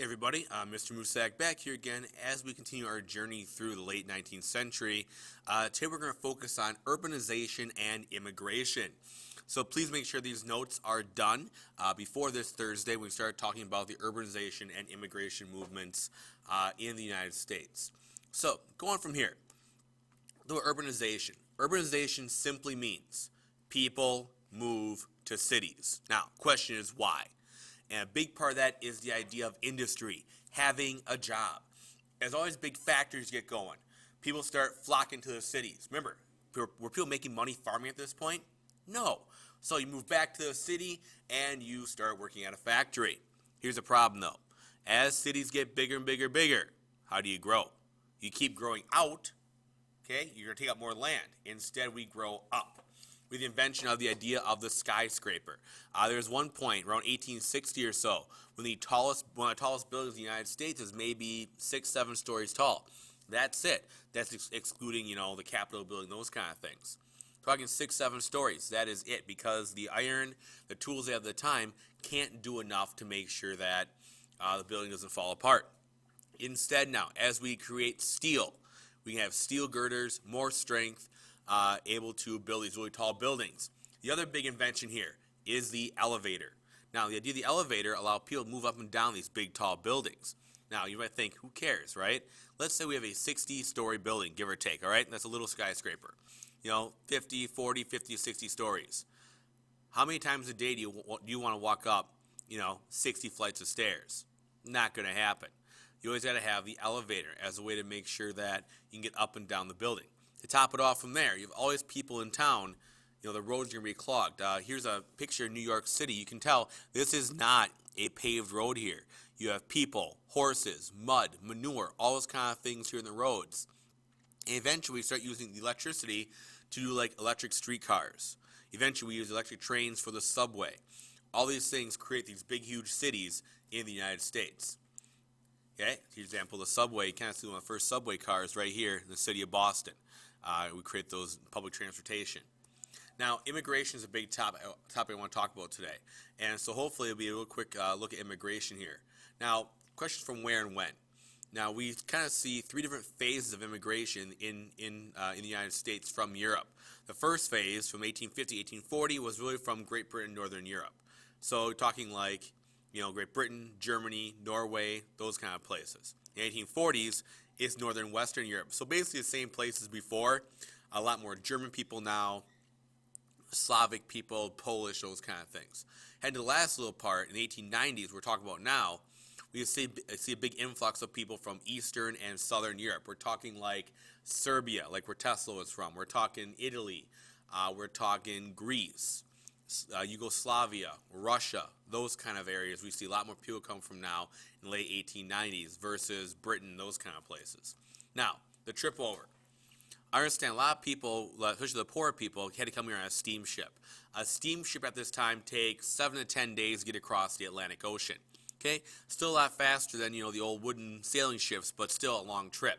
Hey everybody, Mr. Musak back here again as we continue our journey through the late 19th century. Today we're going to focus on urbanization and immigration. So please make sure these notes are done before this Thursday when we start talking about the urbanization and immigration movements in the United States. So going from here, the urbanization. Urbanization simply means people move to cities. Now, question is why? And a big part of that is the idea of industry, having a job. As always, big factories get going. People start flocking to the cities. Remember, were people making money farming at this point? No. So you move back to the city and you start working at a factory. Here's the problem though. As cities get bigger and bigger and bigger, how do you grow? You keep growing out, okay? You're going to take up more land. Instead, we grow up. With the invention of the idea of the skyscraper. There's one point around 1860 or so when one of the tallest buildings in the United States is maybe 6-7 stories tall. That's it. That's excluding, the Capitol building, those kind of things. Talking 6-7 stories, that is it, because the iron, the tools they have at the time can't do enough to make sure that the building doesn't fall apart. Instead now, as we create steel, we can have steel girders, more strength, able to build these really tall buildings. The other big invention here is the elevator. Now, the idea of the elevator allows people to move up and down these big, tall buildings. Now, you might think, who cares, right? Let's say we have a 60-story building, give or take, all right? That's a little skyscraper. 50, 40, 50, 60 stories. How many times a day do you want to walk up, 60 flights of stairs? Not going to happen. You always got to have the elevator as a way to make sure that you can get up and down the building. To top it off from there, you have always people in town, the roads are going to be clogged. Here's a picture of New York City. You can tell this is not a paved road here. You have people, horses, mud, manure, all those kind of things here in the roads. And eventually we start using the electricity to do like electric streetcars. Eventually we use electric trains for the subway. All these things create these big, huge cities in the United States. Okay, for example, the subway, you kind of see one of the first subway cars right here in the city of Boston. We create those public transportation. Now, immigration is a big topic I want to talk about today. And so hopefully it'll be a real quick look at immigration here. Now, questions from where and when. Now, we kind of see three different phases of immigration in the United States from Europe. The first phase from 1850 to 1840 was really from Great Britain, Northern Europe. So we're talking like, Great Britain, Germany, Norway, those kind of places. In the 1840s, is Northern Western Europe. So basically the same places before, a lot more German people now, Slavic people, Polish, those kind of things. Heading to the last little part, in the 1890s, we're talking about now, we see a big influx of people from Eastern and Southern Europe. We're talking like Serbia, like where Tesla was from. We're talking Italy. We're talking Greece, Yugoslavia, Russia, those kind of areas. We see a lot more people come from now in the late 1890s versus Britain, those kind of places. Now, the trip over. I understand a lot of people, especially the poor people, had to come here on a steamship. A steamship at this time takes 7 to 10 days to get across the Atlantic Ocean. Okay, still a lot faster than, the old wooden sailing ships, but still a long trip.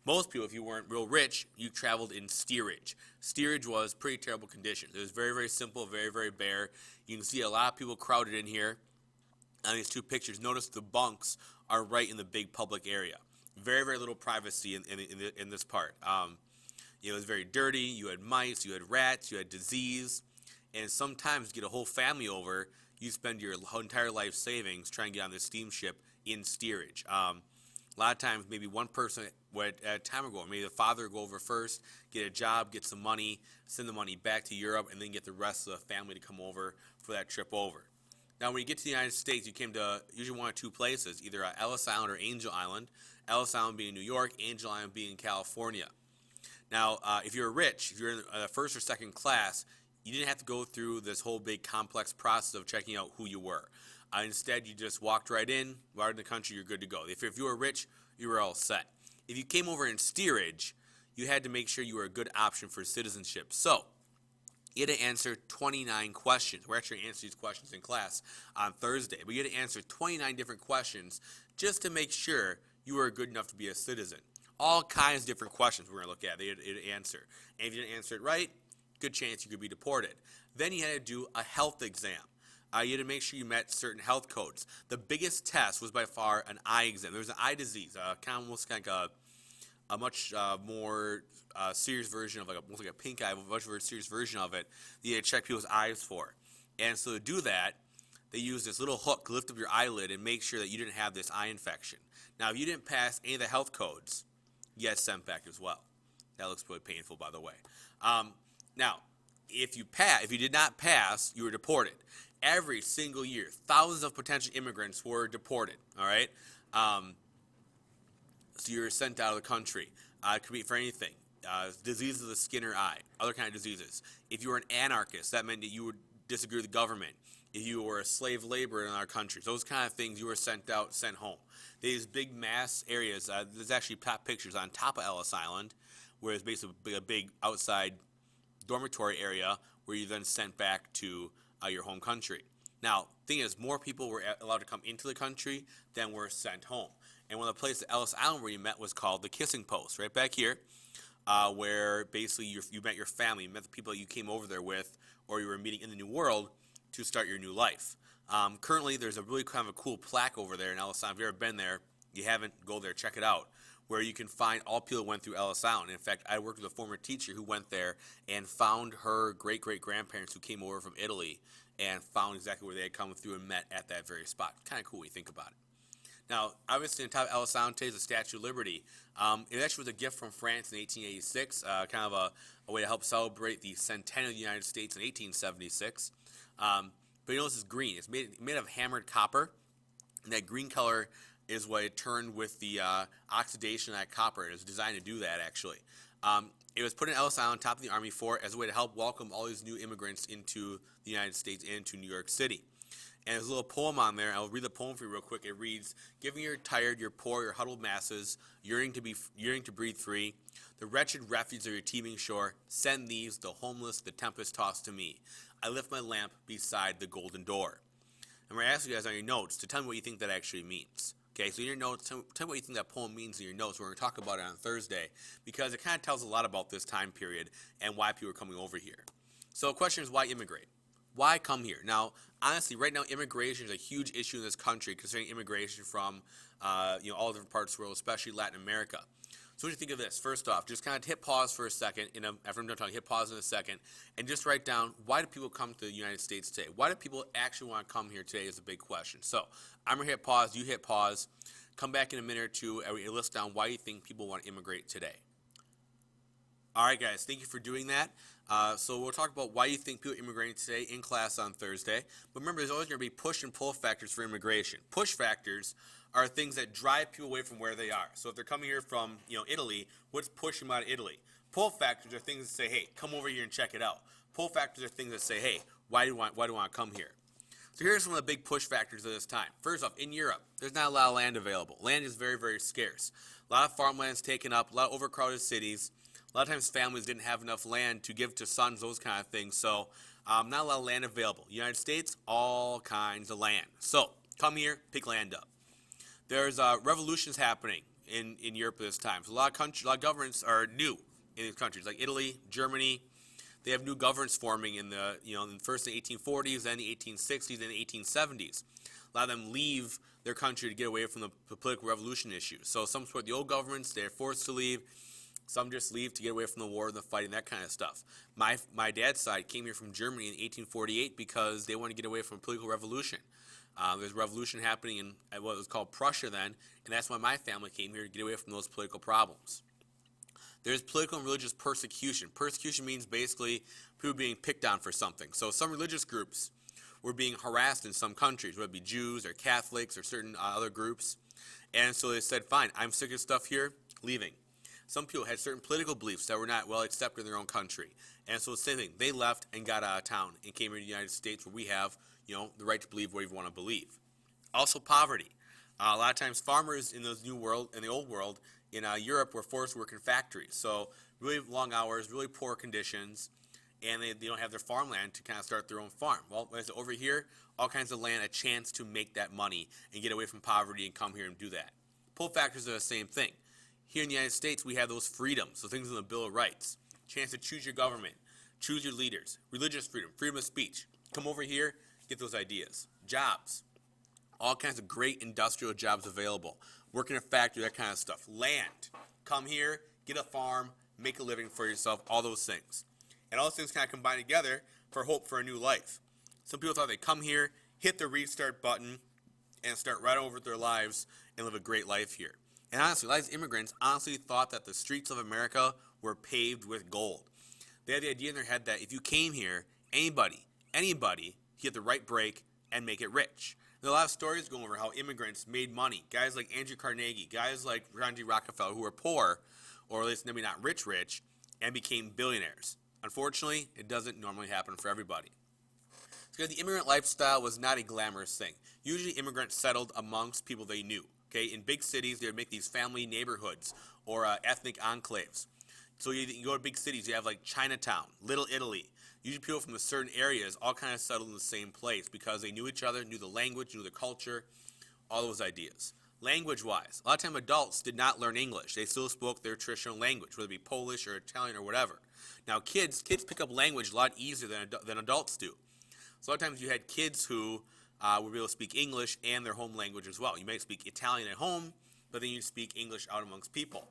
Most people, if you weren't real rich, you traveled in steerage. Steerage was pretty terrible conditions. It was very, very simple, very, very bare. You can see a lot of people crowded in here on these two pictures. Notice the bunks are right in the big public area. Very, very little privacy in this part. It was very dirty. You had mice, you had rats, you had disease. And sometimes to get a whole family over, you spend your entire life savings trying to get on this steamship in steerage. A lot of times, maybe one person at a time ago, maybe the father would go over first, get a job, get some money, send the money back to Europe, and then get the rest of the family to come over for that trip over. Now, when you get to the United States, you came to usually one or two places, either Ellis Island or Angel Island. Ellis Island being in New York, Angel Island being in California. Now, if you're rich, if you're in first or second class, you didn't have to go through this whole big complex process of checking out who you were. Instead, you just walked right in the country, you're good to go. If you were rich, you were all set. If you came over in steerage, you had to make sure you were a good option for citizenship. So, you had to answer 29 questions. We're actually going to answer these questions in class on Thursday. But you had to answer 29 different questions just to make sure you were good enough to be a citizen. All kinds of different questions we're going to look at. They had to answer. And if you didn't answer it right, good chance you could be deported. Then you had to do a health exam. you had to make sure you met certain health codes. The biggest test was by far an eye exam. There was an eye disease, kind of almost like a much more serious version of almost like a pink eye, a much more serious version of it that you had to check people's eyes for. And so to do that, they used this little hook to lift up your eyelid and make sure that you didn't have this eye infection. Now, if you didn't pass any of the health codes, you get sent back as well. That looks really painful, by the way. Now, if you did not pass, you were deported. Every single year, thousands of potential immigrants were deported. All right, so you were sent out of the country. It could be for anything: diseases of the skin or eye, other kind of diseases. If you were an anarchist, that meant that you would disagree with the government. If you were a slave laborer in our countries, those kind of things, you were sent out, sent home. These big mass areas. There's actually top pictures on top of Ellis Island, where it's basically a big outside dormitory area where you then sent back to your home country. Now, the thing is, more people were allowed to come into the country than were sent home. And one of the places at Ellis Island where you met was called the Kissing Post, right back here, where basically you met your family, you met the people you came over there with, or you were meeting in the New World to start your new life. Currently, there's a really kind of a cool plaque over there in Ellis Island. If you've ever been there, you haven't, go there, check it out, where you can find all people who went through Ellis Island. In fact, I worked with a former teacher who went there and found her great-great-grandparents who came over from Italy and found exactly where they had come through and met at that very spot. Kind of cool when you think about it. Now, obviously, on top of Ellis Island today is the Statue of Liberty. It actually was a gift from France in 1886, kind of a way to help celebrate the centennial of the United States in 1876. But you notice it's green. It's made of hammered copper, and that green color is what it turned with the oxidation of that copper. It was designed to do that, actually. It was put in Ellis Island, top of the Army Fort, as a way to help welcome all these new immigrants into the United States and into New York City. And there's a little poem on there. I'll read the poem for you real quick. It reads, "Giving your tired, your poor, your huddled masses, yearning to breathe free, the wretched refuge of your teeming shore, send these, the homeless, the tempest-tossed to me. I lift my lamp beside the golden door." And we're asking you guys on your notes to tell me what you think that actually means. Okay, so in your notes, tell me what you think that poem means in your notes. We're going to talk about it on Thursday because it kind of tells a lot about this time period and why people are coming over here. So the question is, why immigrate? Why come here? Now, honestly, right now, immigration is a huge issue in this country, considering immigration from all different parts of the world, especially Latin America. So what do you think of this? First off, just kind of hit pause for a second. After I'm done talking, hit pause in a second, and just write down, why do people come to the United States today? Why do people actually want to come here today is a big question. So I'm going to hit pause. You hit pause. Come back in a minute or two, and we list down why you think people want to immigrate today. All right, guys, thank you for doing that. So we'll talk about why you think people are immigrating today in class on Thursday. But remember, there's always going to be push and pull factors for immigration. Push factors are things that drive people away from where they are. So if they're coming here from Italy, what's pushing them out of Italy? Pull factors are things that say, hey, come over here and check it out. Pull factors are things that say, hey, why do you want to come here? So here's some of the big push factors of this time. First off, in Europe, there's not a lot of land available. Land is very, very scarce. A lot of farmland is taken up, a lot of overcrowded cities. A lot of times families didn't have enough land to give to sons, those kind of things. So not a lot of land available. United States, all kinds of land. So come here, pick land up. There's revolutions happening in Europe at this time. So a lot of governments are new in these countries, like Italy, Germany. They have new governments forming in first in the 1840s, then the 1860s, then the 1870s. A lot of them leave their country to get away from the political revolution issues. So some support the old governments, they're forced to leave. Some just leave to get away from the war and the fighting, that kind of stuff. My dad's side came here from Germany in 1848 because they wanted to get away from a political revolution. There's a revolution happening in what was called Prussia then, and that's why my family came here to get away from those political problems. There's political and religious persecution. Persecution means basically people being picked on for something. So some religious groups were being harassed in some countries, whether it be Jews or Catholics or certain other groups. And so they said, fine, I'm sick of stuff here, leaving. Some people had certain political beliefs that were not well accepted in their own country. And so the same thing, they left and got out of town and came here to the United States where we have, the right to believe what you want to believe. Also poverty. A lot of times farmers in the old world in Europe were forced to work in factories. So really long hours, really poor conditions, and they don't have their farmland to kind of start their own farm. Well, over here, all kinds of land, a chance to make that money and get away from poverty and come here and do that. Pull factors are the same thing. Here in the United States, we have those freedoms, so things in the Bill of Rights. Chance to choose your government, choose your leaders, religious freedom, freedom of speech. Come over here, Get those ideas. Jobs. All kinds of great industrial jobs available. Work in a factory, that kind of stuff. Land. Come here, get a farm, make a living for yourself, all those things. And all those things kind of combine together for hope for a new life. Some people thought they'd come here, hit the restart button, and start right over with their lives and live a great life here. And honestly, a lot of these immigrants honestly thought that the streets of America were paved with gold. They had the idea in their head that if you came here, anybody, hit the right break and make it rich. There are a lot of stories going over how immigrants made money. Guys like Andrew Carnegie, guys like John D. Rockefeller, who were poor, or at least maybe not rich, and became billionaires. Unfortunately, it doesn't normally happen for everybody. Because the immigrant lifestyle was not a glamorous thing. Usually immigrants settled amongst people they knew. Okay, in big cities, they would make these family neighborhoods or ethnic enclaves. So you go to big cities, you have like Chinatown, Little Italy. Usually people from the certain areas all kind of settled in the same place because they knew each other, knew the language, knew the culture, all those ideas. Language-wise, a lot of times adults did not learn English. They still spoke their traditional language, whether it be Polish or Italian or whatever. Now kids pick up language a lot easier than adults do. So a lot of times you had kids who would be able to speak English and their home language as well. You might speak Italian at home, but then you speak English out amongst people.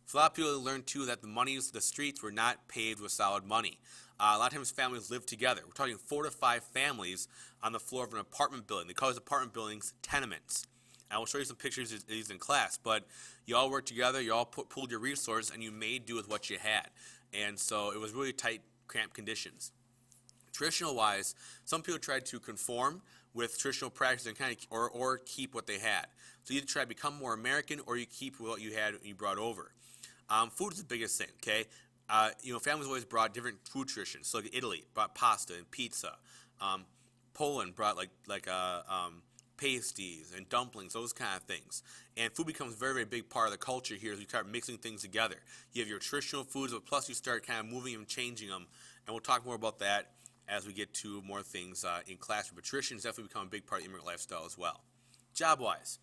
So a lot of people learned too that the streets were not paved with solid money. A lot of times families lived together. We're talking 4 to 5 families on the floor of an apartment building. They call those apartment buildings tenements. And I will show you some pictures of these in class, but you all worked together, you all pooled your resources, and you made do with what you had. And so it was really tight, cramped conditions. Traditional-wise, some people tried to conform with traditional practices and or keep what they had. So you either try to become more American or you keep what you had and you brought over. Food is the biggest thing, okay? Families always brought different food traditions. So like Italy brought pasta and pizza. Poland brought pasties and dumplings, those kind of things. And food becomes a very, very big part of the culture here as you start mixing things together. You have your traditional foods, but plus you start kind of moving them, changing them. And we'll talk more about that as we get to more things in class. But traditions definitely become a big part of the immigrant lifestyle as well. Job-wise,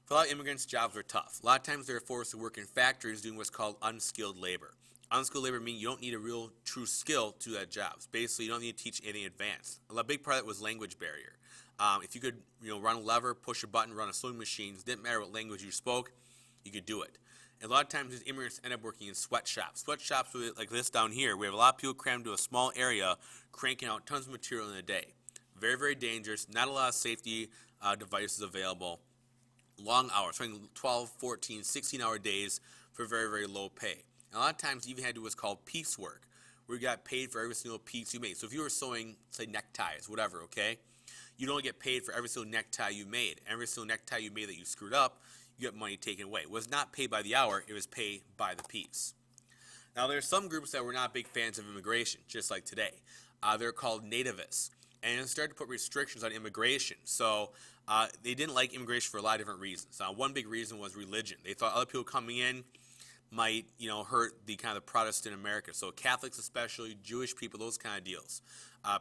for a lot of immigrants, jobs are tough. A lot of times they're forced to work in factories doing what's called unskilled labor. Unskilled labor means you don't need a real true skill to that job. Basically, you don't need to teach anything advanced. A big part of that was language barrier. If you could run a lever, push a button, run a sewing machine, it didn't matter what language you spoke, you could do it. And a lot of times these immigrants end up working in sweatshops. Sweatshops like this down here, we have a lot of people crammed into a small area, cranking out tons of material in a day. Very, very dangerous, not a lot of safety devices available. Long hours, 12, 14, 16-hour days for very, very low pay. And a lot of times you even had to do what's called piece work, where you got paid for every single piece you made. So if you were sewing, say, neckties, whatever, okay, you'd only get paid for every single necktie you made. Every single necktie you made that you screwed up, you get money taken away. It was not paid by the hour, it was paid by the piece. Now, there are some groups that were not big fans of immigration, just like today. They're called nativists. And it started to put restrictions on immigration. So they didn't like immigration for a lot of different reasons. One big reason was religion. They thought other people coming in might, hurt the kind of Protestant America. So Catholics especially, Jewish people, those kind of deals.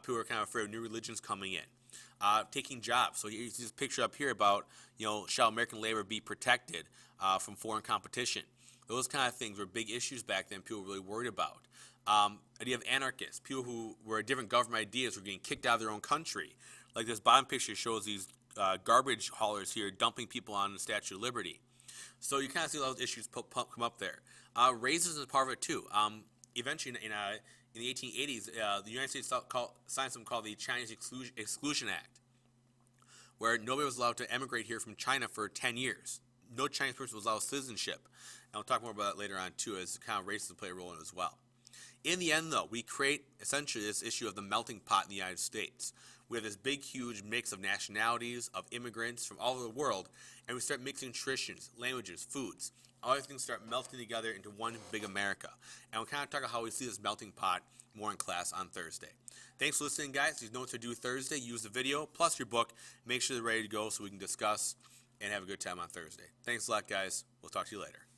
People were kind of afraid of new religions coming in. Taking jobs. So you see this picture up here about, shall American labor be protected from foreign competition? Those kind of things were big issues back then people were really worried about. Idea of anarchists, people who were different government ideas were getting kicked out of their own country. Like this bottom picture shows these garbage haulers here dumping people on the Statue of Liberty. So you kind of see a lot of those issues come up there. Raises is part of it too. Eventually in the 1880s, the United States signed something called the Chinese Exclusion Act, where nobody was allowed to emigrate here from China for 10 years. No Chinese person was allowed citizenship. And we'll talk more about that later on too, as kind of racism play a role in it as well. In the end, though, we create essentially this issue of the melting pot in the United States. We have this big, huge mix of nationalities, of immigrants from all over the world, and we start mixing traditions, languages, foods. All these things start melting together into one big America. And we'll kind of talk about how we see this melting pot more in class on Thursday. Thanks for listening, guys. These notes are due Thursday. Use the video plus your book. Make sure they're ready to go so we can discuss and have a good time on Thursday. Thanks a lot, guys. We'll talk to you later.